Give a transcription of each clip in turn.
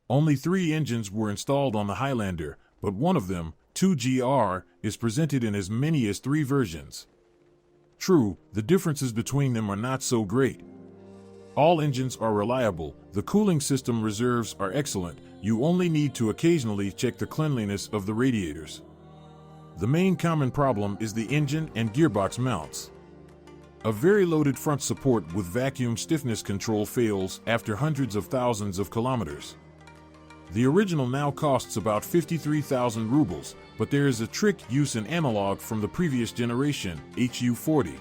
Only 3 engines were installed on the Highlander, but one of them, 2GR, is presented in as many as 3 versions. True, the differences between them are not so great. All engines are reliable, the cooling system reserves are excellent, you only need to occasionally check the cleanliness of the radiators. The main common problem is the engine and gearbox mounts. A very loaded front support with vacuum stiffness control fails after hundreds of thousands of kilometers. The original now costs about 53,000 rubles, but there is a trick use an analog from the previous generation, HU40.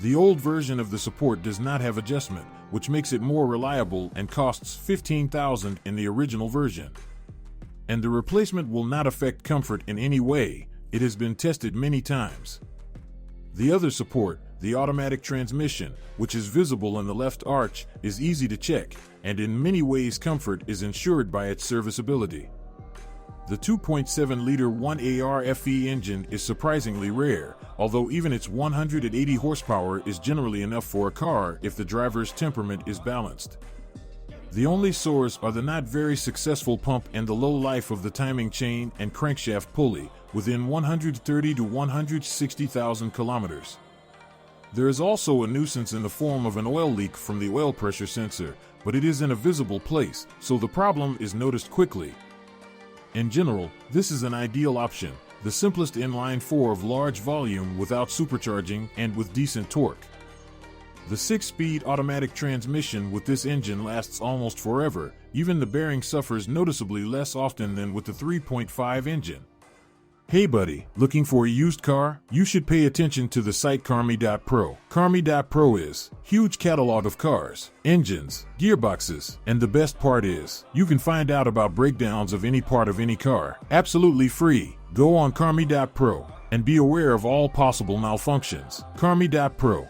The old version of the support does not have adjustment, which makes it more reliable and costs 15,000 in the original version. And the replacement will not affect comfort in any way, it has been tested many times. The other support, the automatic transmission, which is visible in the left arch, is easy to check, and in many ways comfort is ensured by its serviceability. The 2.7-liter 1AR FE engine is surprisingly rare, although even its 180 horsepower is generally enough for a car if the driver's temperament is balanced. The only sores are the not very successful pump and the low life of the timing chain and crankshaft pulley, within 130 to 160,000 kilometers. There is also a nuisance in the form of an oil leak from the oil pressure sensor, but it is in a visible place, so the problem is noticed quickly. In general, this is an ideal option, the simplest inline-4 of large volume without supercharging and with decent torque. The 6-speed automatic transmission with this engine lasts almost forever, even the bearing suffers noticeably less often than with the 3.5 engine. Hey buddy, looking for a used car? You should pay attention to the site Carmi.pro. Carmi.pro is huge catalog of cars, engines, gearboxes, and the best part is, you can find out about breakdowns of any part of any car, absolutely free. Go on Carmi.pro and be aware of all possible malfunctions. Carmi.pro.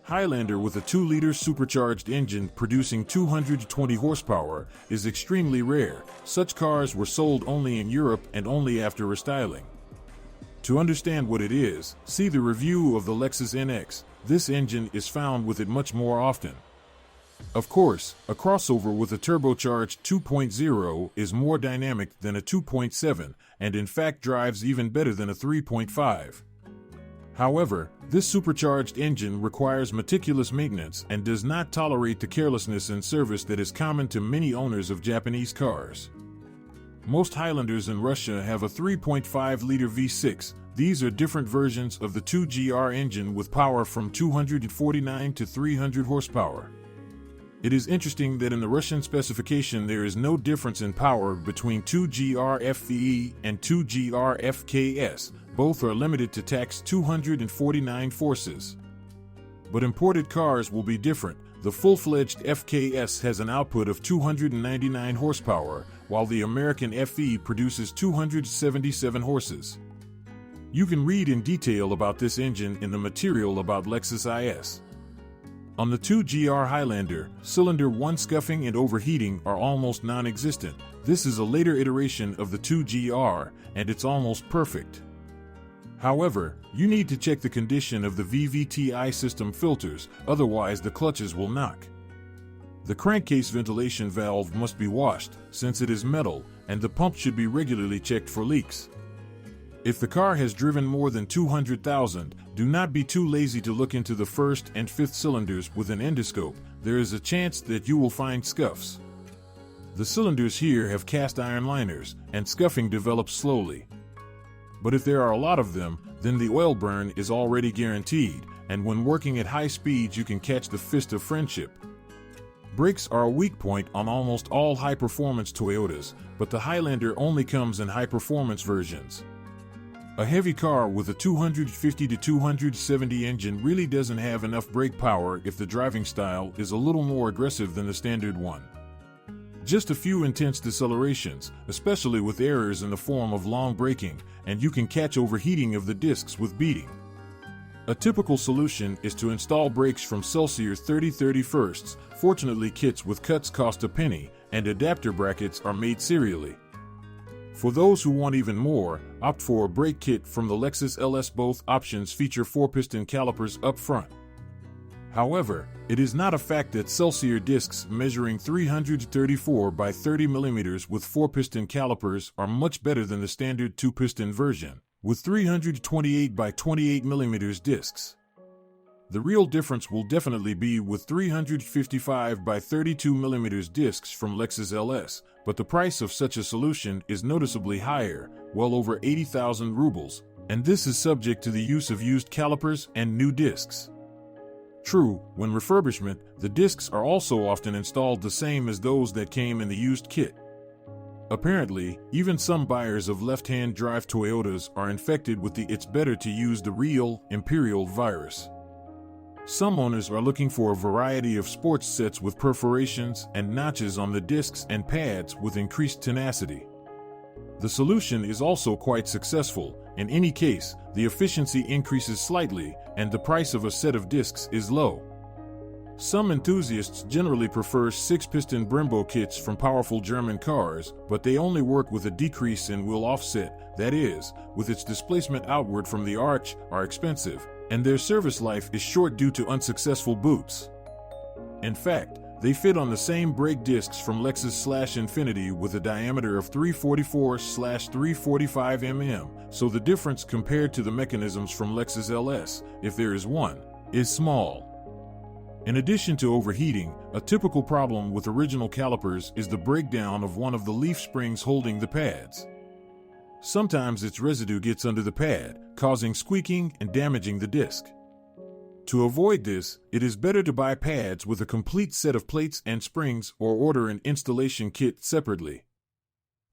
Highlander with a 2-liter supercharged engine producing 220 horsepower is extremely rare. Such cars were sold only in Europe and only after restyling. To understand what it is, see the review of the Lexus NX. This engine is found with it much more often. Of course, a crossover with a turbocharged 2.0 is more dynamic than a 2.7 and in fact drives even better than a 3.5. However, this supercharged engine requires meticulous maintenance and does not tolerate the carelessness in service that is common to many owners of Japanese cars. Most Highlanders in Russia have a 3.5-liter V6. These are different versions of the 2GR engine with power from 249 to 300 horsepower. It is interesting that in the Russian specification there is no difference in power between 2GR FVE and 2GR FKS. Both are limited to tax 249 forces. But imported cars will be different. The full-fledged FKS has an output of 299 horsepower, while the American FE produces 277 horses. You can read in detail about this engine in the material about Lexus IS. On the 2GR Highlander, cylinder 1 scuffing and overheating are almost non-existent. This is a later iteration of the 2GR, and it's almost perfect. However, you need to check the condition of the VVTi system filters, otherwise the clutches will knock. The crankcase ventilation valve must be washed, since it is metal, and the pump should be regularly checked for leaks. If the car has driven more than 200,000, do not be too lazy to look into the first and fifth cylinders with an endoscope. There is a chance that you will find scuffs. The cylinders here have cast iron liners, and scuffing develops slowly. But if there are a lot of them, then the oil burn is already guaranteed, and when working at high speeds you can catch the fist of friendship. Brakes are a weak point on almost all high-performance Toyotas, but the Highlander only comes in high-performance versions. A heavy car with a 250 to 270 engine really doesn't have enough brake power if the driving style is a little more aggressive than the standard one. Just a few intense decelerations, especially with errors in the form of long braking, and you can catch overheating of the discs with beating. A typical solution is to install brakes from Celsius 3031. Fortunately, kits with cuts cost a penny, and adapter brackets are made serially. For those who want even more, opt for a brake kit from the Lexus LS. Both options feature 4-piston calipers up front. However, it is not a fact that Celsior discs measuring 334 by 30 mm with 4-piston calipers are much better than the standard 2-piston version, with 328 by 28 mm discs. The real difference will definitely be with 355 by 32 mm discs from Lexus LS, but the price of such a solution is noticeably higher, well over 80,000 rubles, and this is subject to the use of used calipers and new discs. True, when refurbishment, the discs are also often installed the same as those that came in the used kit. Apparently, even some buyers of left-hand drive Toyotas are infected with the "it's better to use the real" Imperial virus. Some owners are looking for a variety of sports sets with perforations and notches on the discs and pads with increased tenacity. The solution is also quite successful. In any case, the efficiency increases slightly, and the price of a set of discs is low. Some enthusiasts generally prefer 6-piston Brembo kits from powerful German cars, but they only work with a decrease in wheel offset, that is, with its displacement outward from the arch, are expensive, and their service life is short due to unsuccessful boots. In fact, they fit on the same brake discs from Lexus/Infiniti with a diameter of 344/345 mm, so the difference compared to the mechanisms from Lexus LS, if there is one, is small. In addition to overheating, a typical problem with original calipers is the breakdown of one of the leaf springs holding the pads. Sometimes its residue gets under the pad, causing squeaking and damaging the disc. To avoid this, it is better to buy pads with a complete set of plates and springs or order an installation kit separately.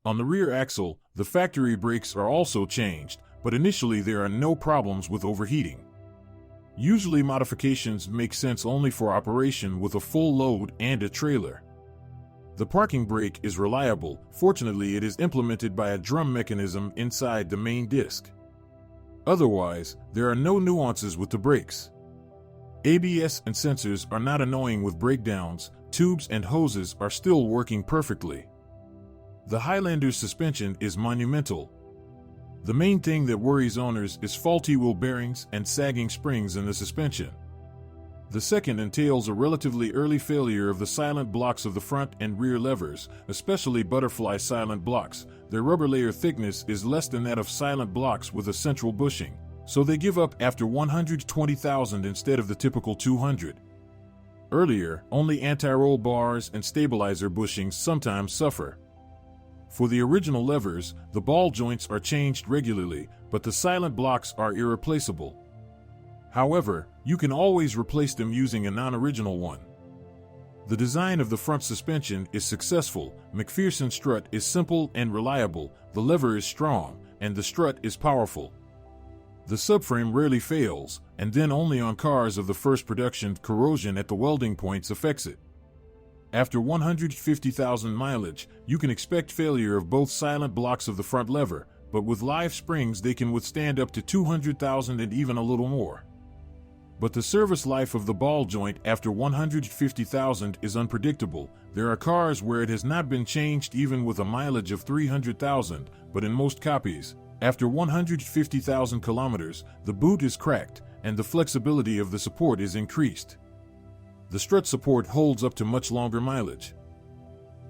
On the rear axle, the factory brakes are also changed, but initially there are no problems with overheating. Usually modifications make sense only for operation with a full load and a trailer. The parking brake is reliable. Fortunately, it is implemented by a drum mechanism inside the main disc. Otherwise, there are no nuances with the brakes. ABS and sensors are not annoying with breakdowns, tubes and hoses are still working perfectly. The Highlander's suspension is monumental. The main thing that worries owners is faulty wheel bearings and sagging springs in the suspension. The second entails a relatively early failure of the silent blocks of the front and rear levers, especially butterfly silent blocks. Their rubber layer thickness is less than that of silent blocks with a central bushing, so they give up after 120,000 instead of the typical 200. Earlier, only anti-roll bars and stabilizer bushings sometimes suffer. For the original levers, the ball joints are changed regularly, but the silent blocks are irreplaceable. However, you can always replace them using a non-original one. The design of the front suspension is successful. McPherson strut is simple and reliable, the lever is strong, and the strut is powerful. The subframe rarely fails, and then only on cars of the first production corrosion at the welding points affects it. After 150,000 mileage, you can expect failure of both silent blocks of the front lever, but with live springs they can withstand up to 200,000 and even a little more. But the service life of the ball joint after 150,000 is unpredictable. There are cars where it has not been changed even with a mileage of 300,000, but in most copies, after 150,000 kilometers, the boot is cracked and the flexibility of the support is increased. The strut support holds up to much longer mileage.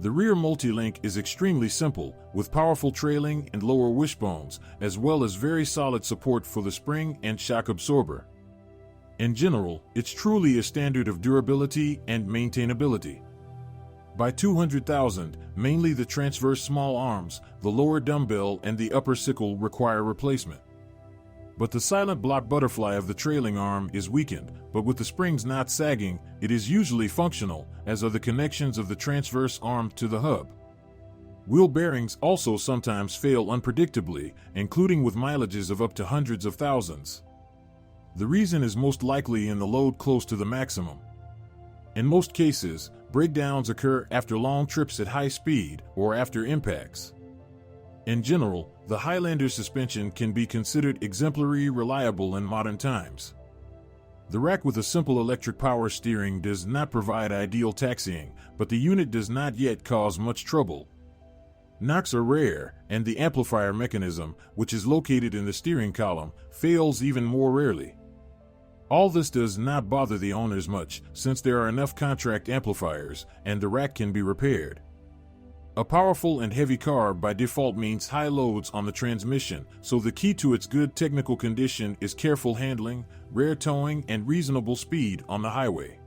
The rear multi-link is extremely simple, with powerful trailing and lower wishbones, as well as very solid support for the spring and shock absorber. In general, it's truly a standard of durability and maintainability. By 200,000, mainly the transverse small arms, the lower dumbbell and the upper sickle require replacement. But the silent block butterfly of the trailing arm is weakened, but with the springs not sagging, it is usually functional, as are the connections of the transverse arm to the hub. Wheel bearings also sometimes fail unpredictably, including with mileages of up to hundreds of thousands. The reason is most likely in the load close to the maximum. In most cases, breakdowns occur after long trips at high speed or after impacts. In general, the Highlander suspension can be considered exemplary reliable in modern times. The rack with a simple electric power steering does not provide ideal taxiing, but the unit does not yet cause much trouble. Knocks are rare, and the amplifier mechanism, which is located in the steering column, fails even more rarely. All this does not bother the owners much, since there are enough contract amplifiers, and the rack can be repaired. A powerful and heavy car by default means high loads on the transmission, so the key to its good technical condition is careful handling, rare towing, and reasonable speed on the highway.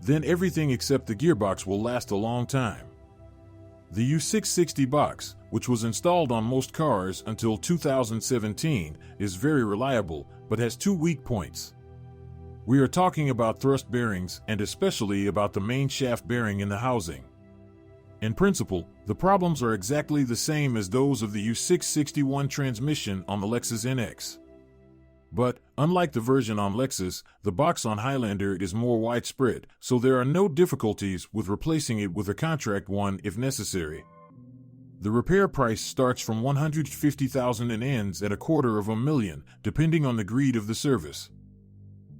Then everything except the gearbox will last a long time. The U660 box, which was installed on most cars until 2017, is very reliable, but has two weak points. We are talking about thrust bearings and especially about the main shaft bearing in the housing. In principle, the problems are exactly the same as those of the U661 transmission on the Lexus NX. But, unlike the version on Lexus, the box on Highlander is more widespread, so there are no difficulties with replacing it with a contract one if necessary. The repair price starts from $150,000 and ends at $250,000, depending on the grade of the service.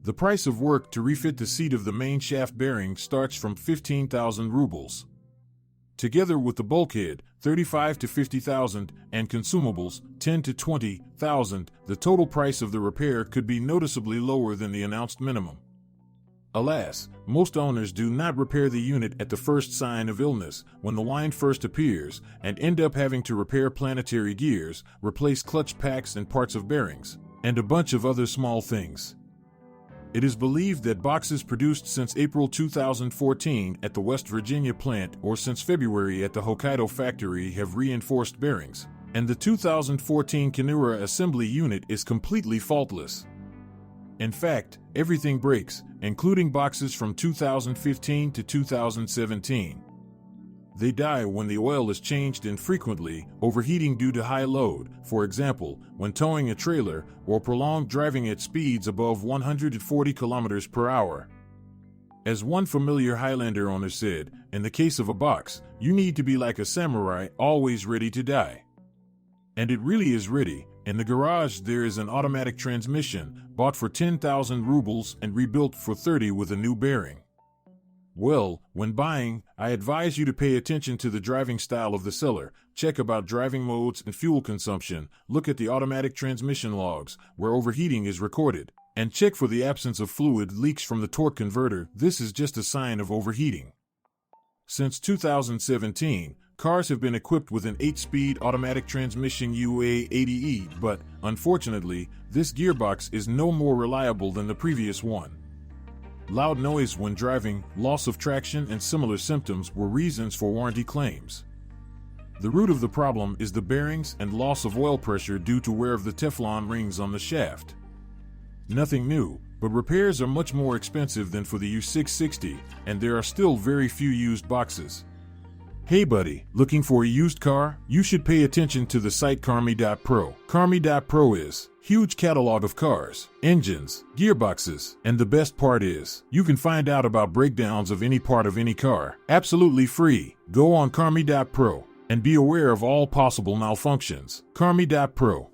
The price of work to refit the seat of the main shaft bearing starts from 15,000 rubles. Together with the bulkhead, 35 to 50,000, and consumables, 10 to 20,000, the total price of the repair could be noticeably lower than the announced minimum. Alas, most owners do not repair the unit at the first sign of illness, when the line first appears, and end up having to repair planetary gears, replace clutch packs and parts of bearings, and a bunch of other small things. It is believed that boxes produced since April 2014 at the West Virginia plant or since February at the Hokkaido factory have reinforced bearings, and the 2014 Kinura assembly unit is completely faultless. In fact, everything breaks, including boxes from 2015 to 2017. They die when the oil is changed infrequently, overheating due to high load, for example, when towing a trailer, or prolonged driving at speeds above 140 km per hour. As one familiar Highlander owner said, in the case of a box, you need to be like a samurai, always ready to die. And it really is ready. In the garage there is an automatic transmission, bought for 10,000 rubles and rebuilt for 30 with a new bearing. Well, when buying, I advise you to pay attention to the driving style of the seller, check about driving modes and fuel consumption, look at the automatic transmission logs, where overheating is recorded, and check for the absence of fluid leaks from the torque converter. This is just a sign of overheating. Since 2017, cars have been equipped with an 8-speed automatic transmission UA80E, but, unfortunately, this gearbox is no more reliable than the previous one. Loud noise when driving, loss of traction, and similar symptoms were reasons for warranty claims. The root of the problem is the bearings and loss of oil pressure due to wear of the Teflon rings on the shaft. Nothing new, but repairs are much more expensive than for the U660, and there are still very few used boxes. Hey buddy, looking for a used car? You should pay attention to the site Carmi.pro. Carmi.pro is huge catalog of cars, engines, gearboxes, and the best part is, you can find out about breakdowns of any part of any car, absolutely free. Go on Carmi.pro and be aware of all possible malfunctions. Carmi.pro.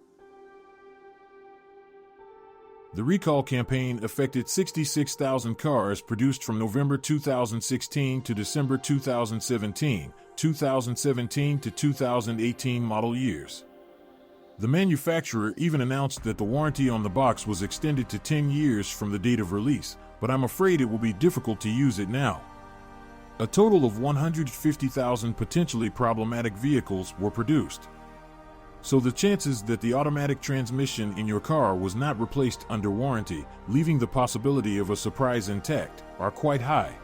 The recall campaign affected 66,000 cars produced from November 2016 to December 2017, 2017 to 2018 model years. The manufacturer even announced that the warranty on the box was extended to 10 years from the date of release, but I'm afraid it will be difficult to use it now. A total of 150,000 potentially problematic vehicles were produced. So the chances that the automatic transmission in your car was not replaced under warranty, leaving the possibility of a surprise intact, are quite high.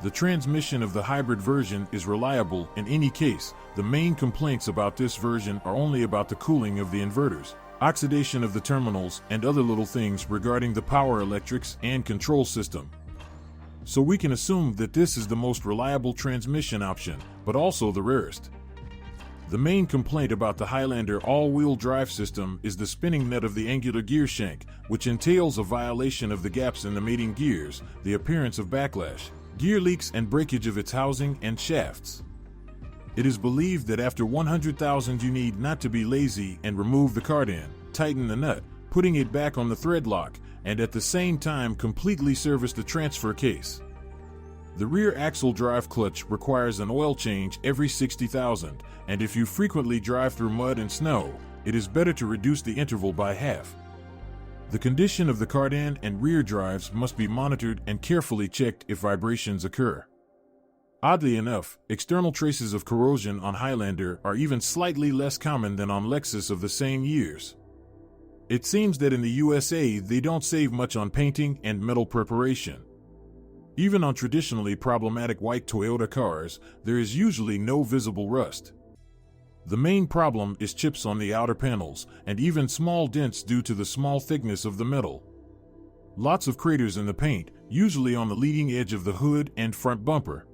The transmission of the hybrid version is reliable in any case. The main complaints about this version are only about the cooling of the inverters, oxidation of the terminals, and other little things regarding the power electrics and control system. So we can assume that this is the most reliable transmission option, but also the rarest. The main complaint about the Highlander all-wheel drive system is the spinning nut of the angular gear shank, which entails a violation of the gaps in the mating gears, the appearance of backlash, gear leaks, and breakage of its housing and shafts. It is believed that after 100,000 you need not to be lazy and remove the cardan, tighten the nut, putting it back on the thread lock, and at the same time completely service the transfer case. The rear axle drive clutch requires an oil change every 60,000, and if you frequently drive through mud and snow, it is better to reduce the interval by half. The condition of the cardan and rear drives must be monitored and carefully checked if vibrations occur. Oddly enough, external traces of corrosion on Highlander are even slightly less common than on Lexus of the same years. It seems that in the USA they don't save much on painting and metal preparation. Even on traditionally problematic white Toyota cars, there is usually no visible rust. The main problem is chips on the outer panels, and even small dents due to the small thickness of the metal. Lots of craters in the paint, usually on the leading edge of the hood and front bumper.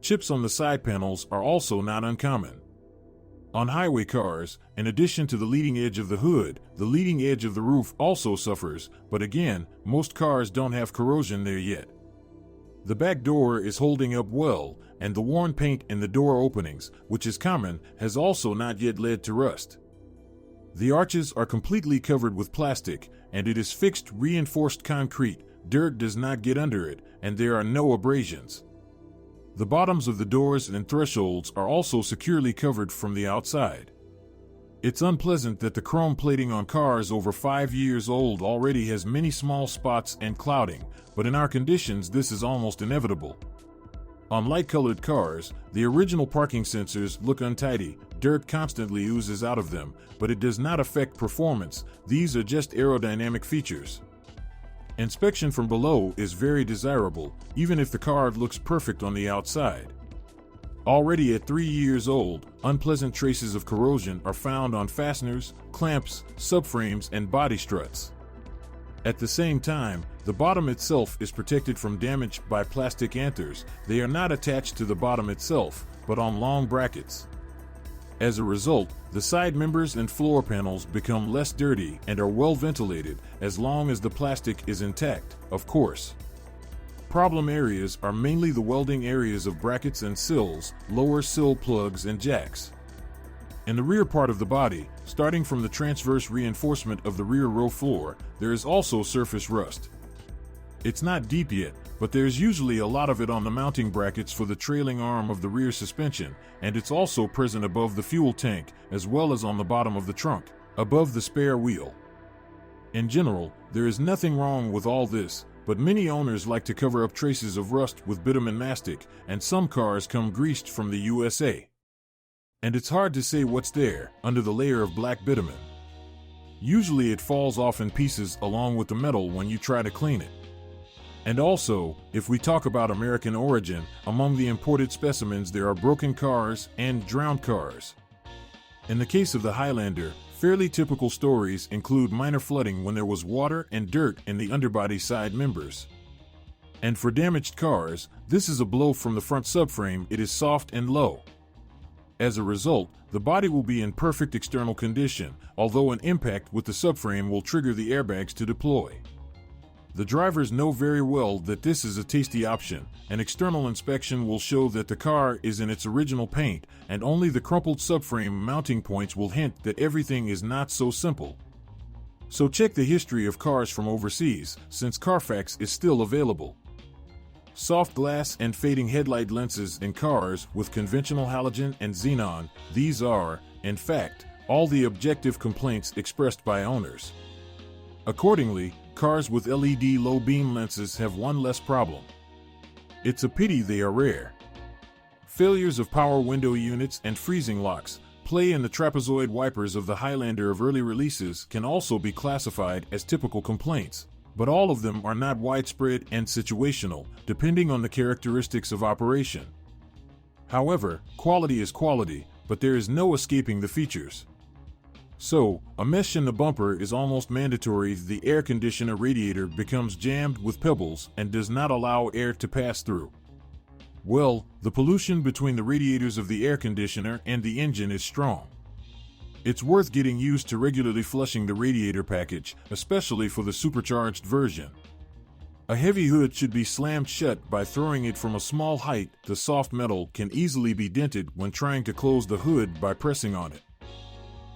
Chips on the side panels are also not uncommon. On highway cars, in addition to the leading edge of the hood, the leading edge of the roof also suffers, but again, most cars don't have corrosion there yet. The back door is holding up well, and the worn paint in the door openings, which is common, has also not yet led to rust. The arches are completely covered with plastic, and it is fixed reinforced concrete. Dirt does not get under it, and there are no abrasions. The bottoms of the doors and thresholds are also securely covered from the outside. It's unpleasant that the chrome plating on cars over 5 years old already has many small spots and clouding, but in our conditions this is almost inevitable. On light-colored cars, the original parking sensors look untidy, dirt constantly oozes out of them, but it does not affect performance. These are just aerodynamic features. Inspection from below is very desirable, even if the car looks perfect on the outside. Already at 3 years old, unpleasant traces of corrosion are found on fasteners, clamps, subframes, and body struts. At the same time, the bottom itself is protected from damage by plastic anthers. They are not attached to the bottom itself, but on long brackets. As a result, the side members and floor panels become less dirty and are well ventilated as long as the plastic is intact, of course. Problem areas are mainly the welding areas of brackets and sills, lower sill plugs and jacks. In the rear part of the body, starting from the transverse reinforcement of the rear row floor, there is also surface rust. It's not deep yet, but there's usually a lot of it on the mounting brackets for the trailing arm of the rear suspension, and it's also present above the fuel tank, as well as on the bottom of the trunk, above the spare wheel. In general, there is nothing wrong with all this, but many owners like to cover up traces of rust with bitumen mastic, and some cars come greased from the USA. And it's hard to say what's there, under the layer of black bitumen. Usually it falls off in pieces along with the metal when you try to clean it. And also, if we talk about American origin, among the imported specimens there are broken cars and drowned cars. In the case of the Highlander, fairly typical stories include minor flooding when there was water and dirt in the underbody side members. And for damaged cars, this is a blow from the front subframe. It is soft and low. As a result, the body will be in perfect external condition, although an impact with the subframe will trigger the airbags to deploy. The drivers know very well that this is a tasty option. An external inspection will show that the car is in its original paint, and only the crumpled subframe mounting points will hint that everything is not so simple. So check the history of cars from overseas, since Carfax is still available. Soft glass and fading headlight lenses in cars with conventional halogen and xenon, these are, in fact, all the objective complaints expressed by owners. Accordingly, cars with LED low beam lenses have one less problem. It's a pity they are rare. Failures of power window units and freezing locks, play in the trapezoid wipers of the Highlander of early releases can also be classified as typical complaints, but all of them are not widespread and situational, depending on the characteristics of operation. However, quality is quality, but there is no escaping the features. So, a mesh in the bumper is almost mandatory if the air conditioner radiator becomes jammed with pebbles and does not allow air to pass through. Well, the pollution between the radiators of the air conditioner and the engine is strong. It's worth getting used to regularly flushing the radiator package, especially for the supercharged version. A heavy hood should be slammed shut by throwing it from a small height. The soft metal can easily be dented when trying to close the hood by pressing on it.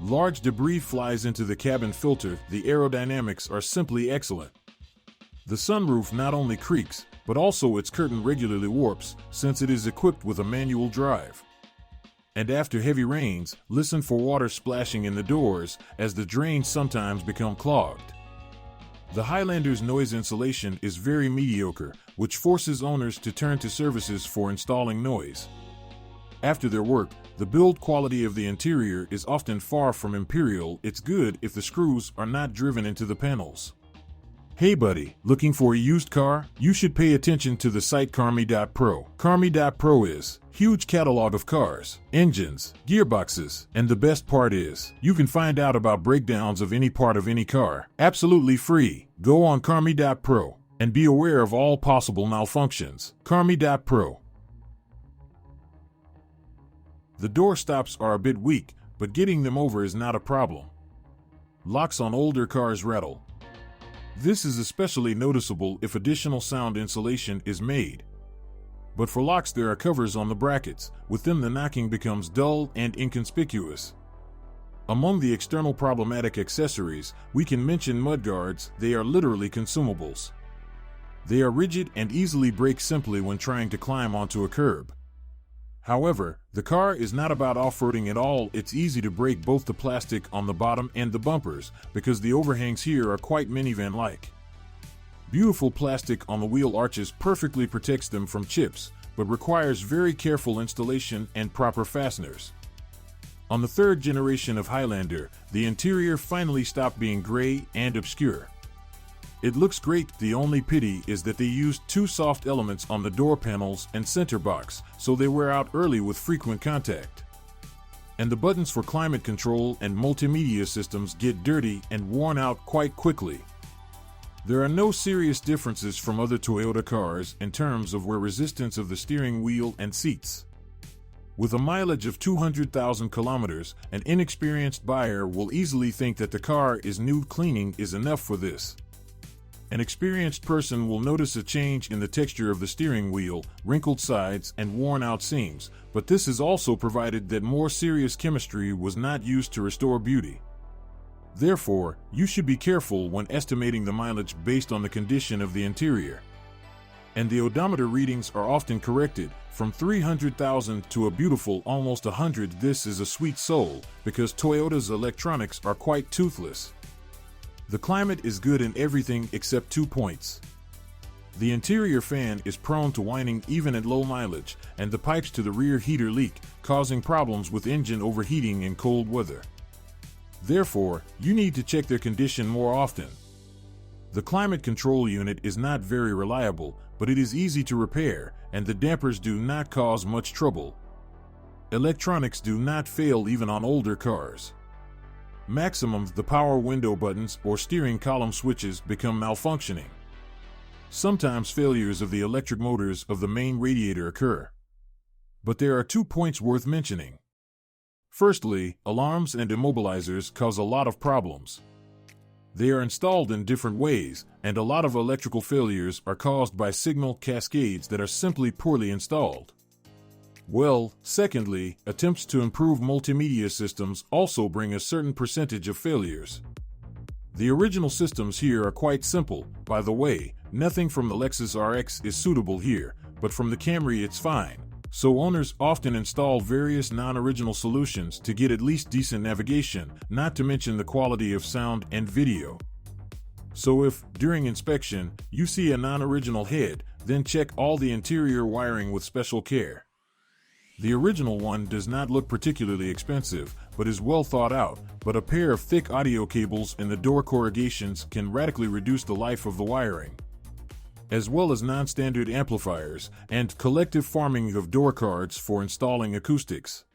Large debris flies into the cabin filter. The aerodynamics are simply excellent. The sunroof not only creaks, but also its curtain regularly warps, since it is equipped with a manual drive. And after heavy rains, listen for water splashing in the doors, as the drains sometimes become clogged. The Highlander's noise insulation is very mediocre, which forces owners to turn to services for installing noise. After their work, the build quality of the interior is often far from imperial. It's good if the screws are not driven into the panels. Hey buddy, looking for a used car? You should pay attention to the site Carmi.pro. Carmi.pro is huge catalog of cars, engines, gearboxes, and the best part is, you can find out about breakdowns of any part of any car, absolutely free. Go on Carmi.pro and be aware of all possible malfunctions. Carmi.pro. The door stops are a bit weak, but getting them over is not a problem. Locks on older cars rattle. This is especially noticeable if additional sound insulation is made. But for locks there are covers on the brackets. With them the knocking becomes dull and inconspicuous. Among the external problematic accessories, we can mention mudguards. They are literally consumables. They are rigid and easily break simply when trying to climb onto a curb. However, the car is not about off-roading at all. It's easy to break both the plastic on the bottom and the bumpers, because the overhangs here are quite minivan-like. Beautiful plastic on the wheel arches perfectly protects them from chips, but requires very careful installation and proper fasteners. On the third generation of Highlander, the interior finally stopped being gray and obscure. It looks great. The only pity is that they used two soft elements on the door panels and center box, so they wear out early with frequent contact. And the buttons for climate control and multimedia systems get dirty and worn out quite quickly. There are no serious differences from other Toyota cars in terms of wear resistance of the steering wheel and seats. With a mileage of 200,000 kilometers, an inexperienced buyer will easily think that the car is new. Cleaning is enough for this. An experienced person will notice a change in the texture of the steering wheel, wrinkled sides, and worn-out seams, but this is also provided that more serious chemistry was not used to restore beauty. Therefore, you should be careful when estimating the mileage based on the condition of the interior. And the odometer readings are often corrected, from 300,000 to a beautiful almost 100. This is a sweet soul, because Toyota's electronics are quite toothless. The climate is good in everything except 2 points. The interior fan is prone to whining even at low mileage, and the pipes to the rear heater leak, causing problems with engine overheating in cold weather. Therefore, you need to check their condition more often. The climate control unit is not very reliable, but it is easy to repair, and the dampers do not cause much trouble. Electronics do not fail even on older cars. Maximum, the power window buttons or steering column switches become malfunctioning. Sometimes failures of the electric motors of the main radiator occur. But there are 2 points worth mentioning. Firstly, alarms and immobilizers cause a lot of problems. They are installed in different ways, and a lot of electrical failures are caused by signal cascades that are simply poorly installed. Well, secondly, attempts to improve multimedia systems also bring a certain percentage of failures. The original systems here are quite simple. By the way, nothing from the Lexus RX is suitable here, but from the Camry it's fine. So owners often install various non-original solutions to get at least decent navigation, not to mention the quality of sound and video. So if, during inspection, you see a non-original head, then check all the interior wiring with special care. The original one does not look particularly expensive, but is well thought out, but a pair of thick audio cables in the door corrugations can radically reduce the life of the wiring. As well as non-standard amplifiers and collective farming of door cards for installing acoustics.